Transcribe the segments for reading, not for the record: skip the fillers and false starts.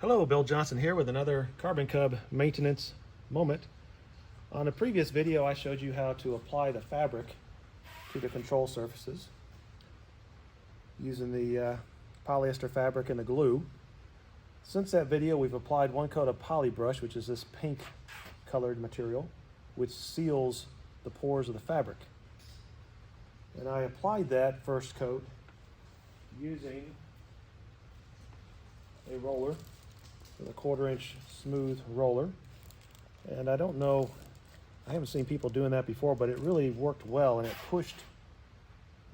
Hello, Bill Johnson here with another Carbon Cub maintenance moment. On a previous video, I showed you how to apply the fabric to the control surfaces using the polyester fabric and the glue. Since that video, we've applied one coat of polybrush, which is this pink colored material, which seals the pores of the fabric. And I applied that first coat using a roller, with a 1/4 inch smooth roller. And I don't know, I haven't seen people doing that before, but it really worked well, and it pushed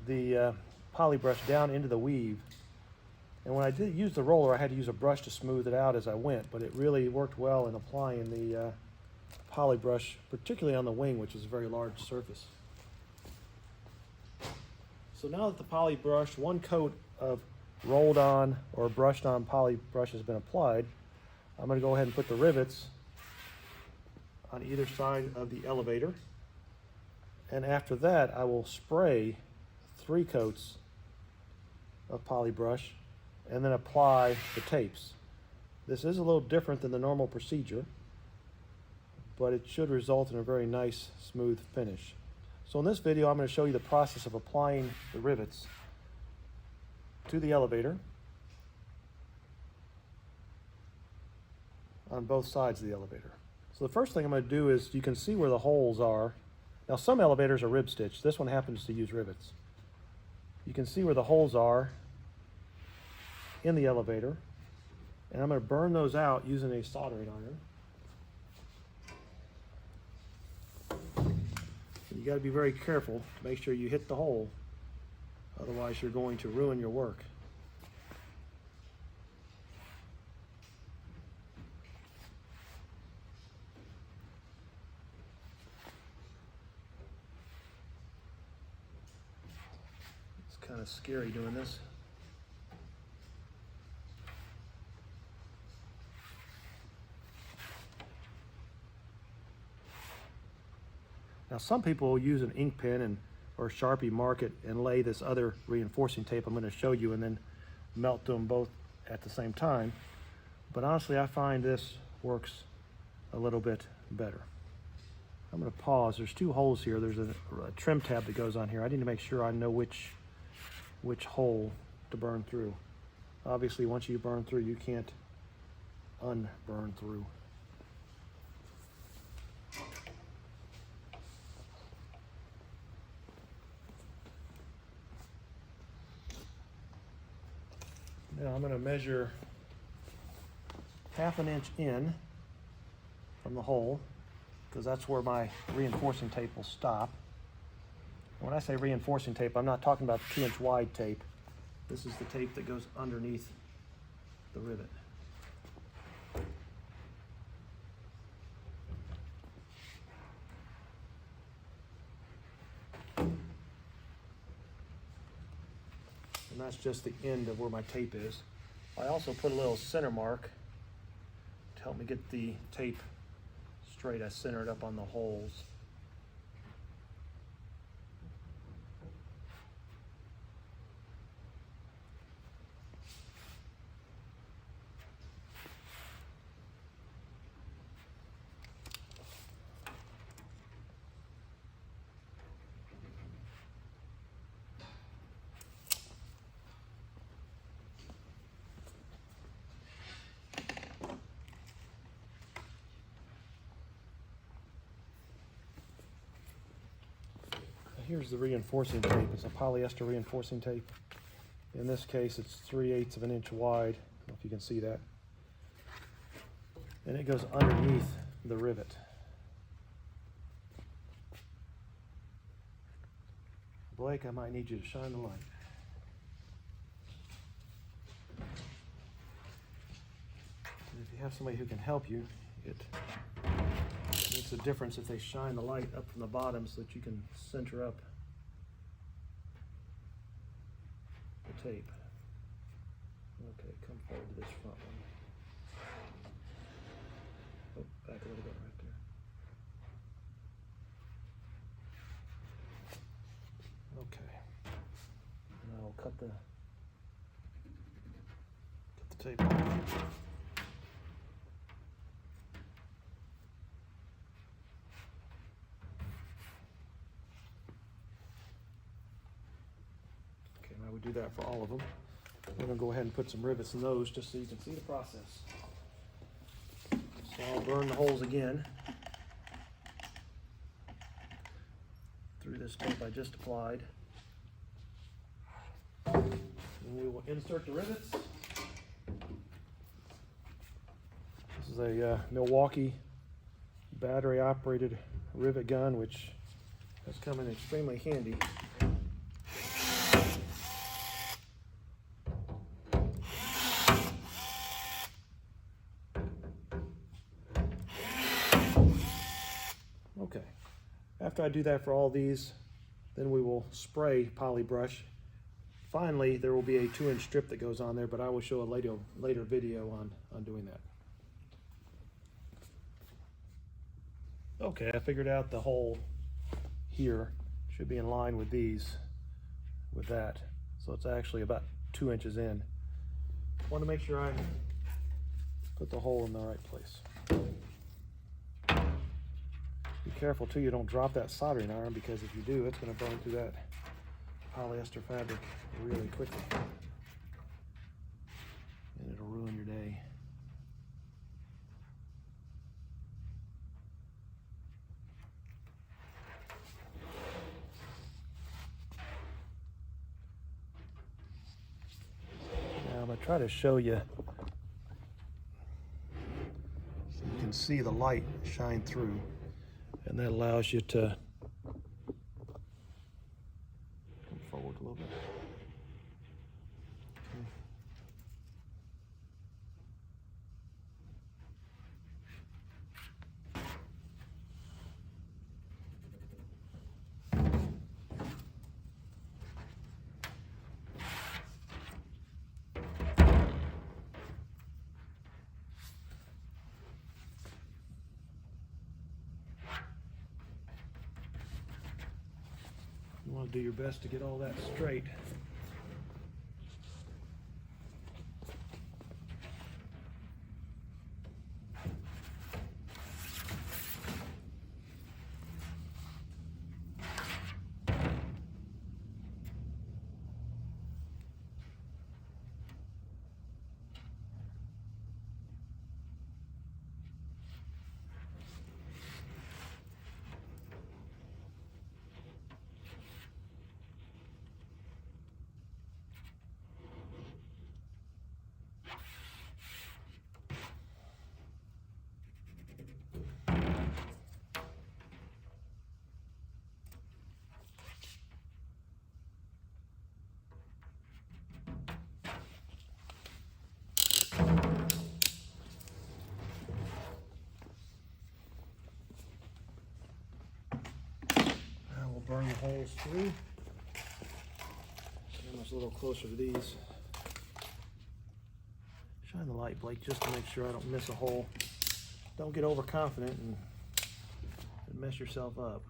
the polybrush down into the weave. And when I did use the roller, I had to use a brush to smooth it out as I went, but it really worked well in applying the polybrush, particularly on the wing, which is a very large surface. So now that the polybrush, one coat of rolled on or brushed on polybrush has been applied, I'm going to go ahead and put the rivets on either side of the elevator. And after that, I will spray 3 coats of polybrush and then apply the tapes. This is a little different than the normal procedure, but it should result in a very nice, smooth finish. So in this video, I'm going to show you the process of applying the rivets to the elevator on both sides of the elevator. So the first thing I'm going to do is, you can see where the holes are. Now some elevators are rib stitched. This one happens to use rivets. You can see where the holes are in the elevator, and I'm going to burn those out using a soldering iron. You got to be very careful to make sure you hit the hole, otherwise you're going to ruin your work. It's kind of scary doing this. Now some people will use an ink pen or Sharpie, mark it and lay this other reinforcing tape I'm going to show you, and then melt them both at the same time. But honestly, I find this works a little bit better. I'm going to pause. There's 2 holes here. There's a trim tab that goes on here. I need to make sure I know which hole to burn through. Obviously, once you burn through, you can't unburn through. Now I'm going to measure 1/2 inch in from the hole, because that's where my reinforcing tape will stop. And when I say reinforcing tape, I'm not talking about 2-inch wide tape. This is the tape that goes underneath the rivet. And that's just the end of where my tape is. I also put a little center mark to help me get the tape straight. I center it up on the holes. Here's the reinforcing tape. It's a polyester reinforcing tape. In this case, it's 3/8 of an inch wide. I don't know if you can see that. And it goes underneath the rivet. Blake, I might need you to shine the light. And if you have somebody who can help you, it makes a difference if they shine the light up from the bottom so that you can center up the tape. Okay, come forward to this front one. Oh, back a little bit right there. Okay. Now I'll cut the tape off. that for all of them. We're gonna go ahead and put some rivets in those just so you can see the process. So I'll burn the holes again through this tape I just applied. And we will insert the rivets. This is a Milwaukee battery operated rivet gun, which has come in extremely handy. Okay, after I do that for all these, then we will spray poly brush. Finally, there will be a 2-inch strip that goes on there, but I will show a later video on doing that. Okay, I figured out the hole here should be in line with with that. So it's actually about 2 inches in. I want to make sure I put the hole in the right place. Be careful too, you don't drop that soldering iron, because if you do, it's going to burn through that polyester fabric really quickly. And it'll ruin your day. Now I'm going to try to show you so you can see the light shine through. And that allows you to come forward a little bit. Okay. You want to do your best to get all that straight. Burn the holes through. Almost a little closer to these. Shine the light, Blake, just to make sure I don't miss a hole. Don't get overconfident and mess yourself up.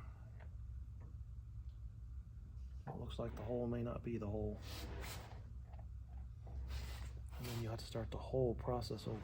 It looks like the hole may not be the hole. And then you have to start the whole process over.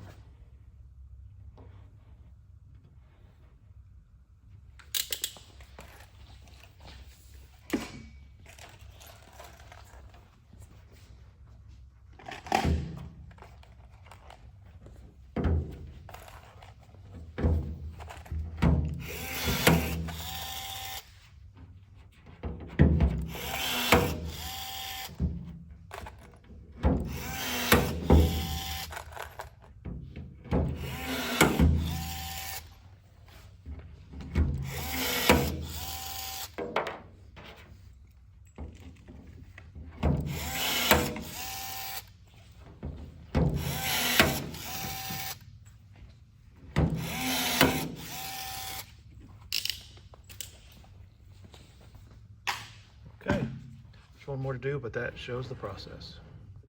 Okay, there's one more to do, but that shows the process.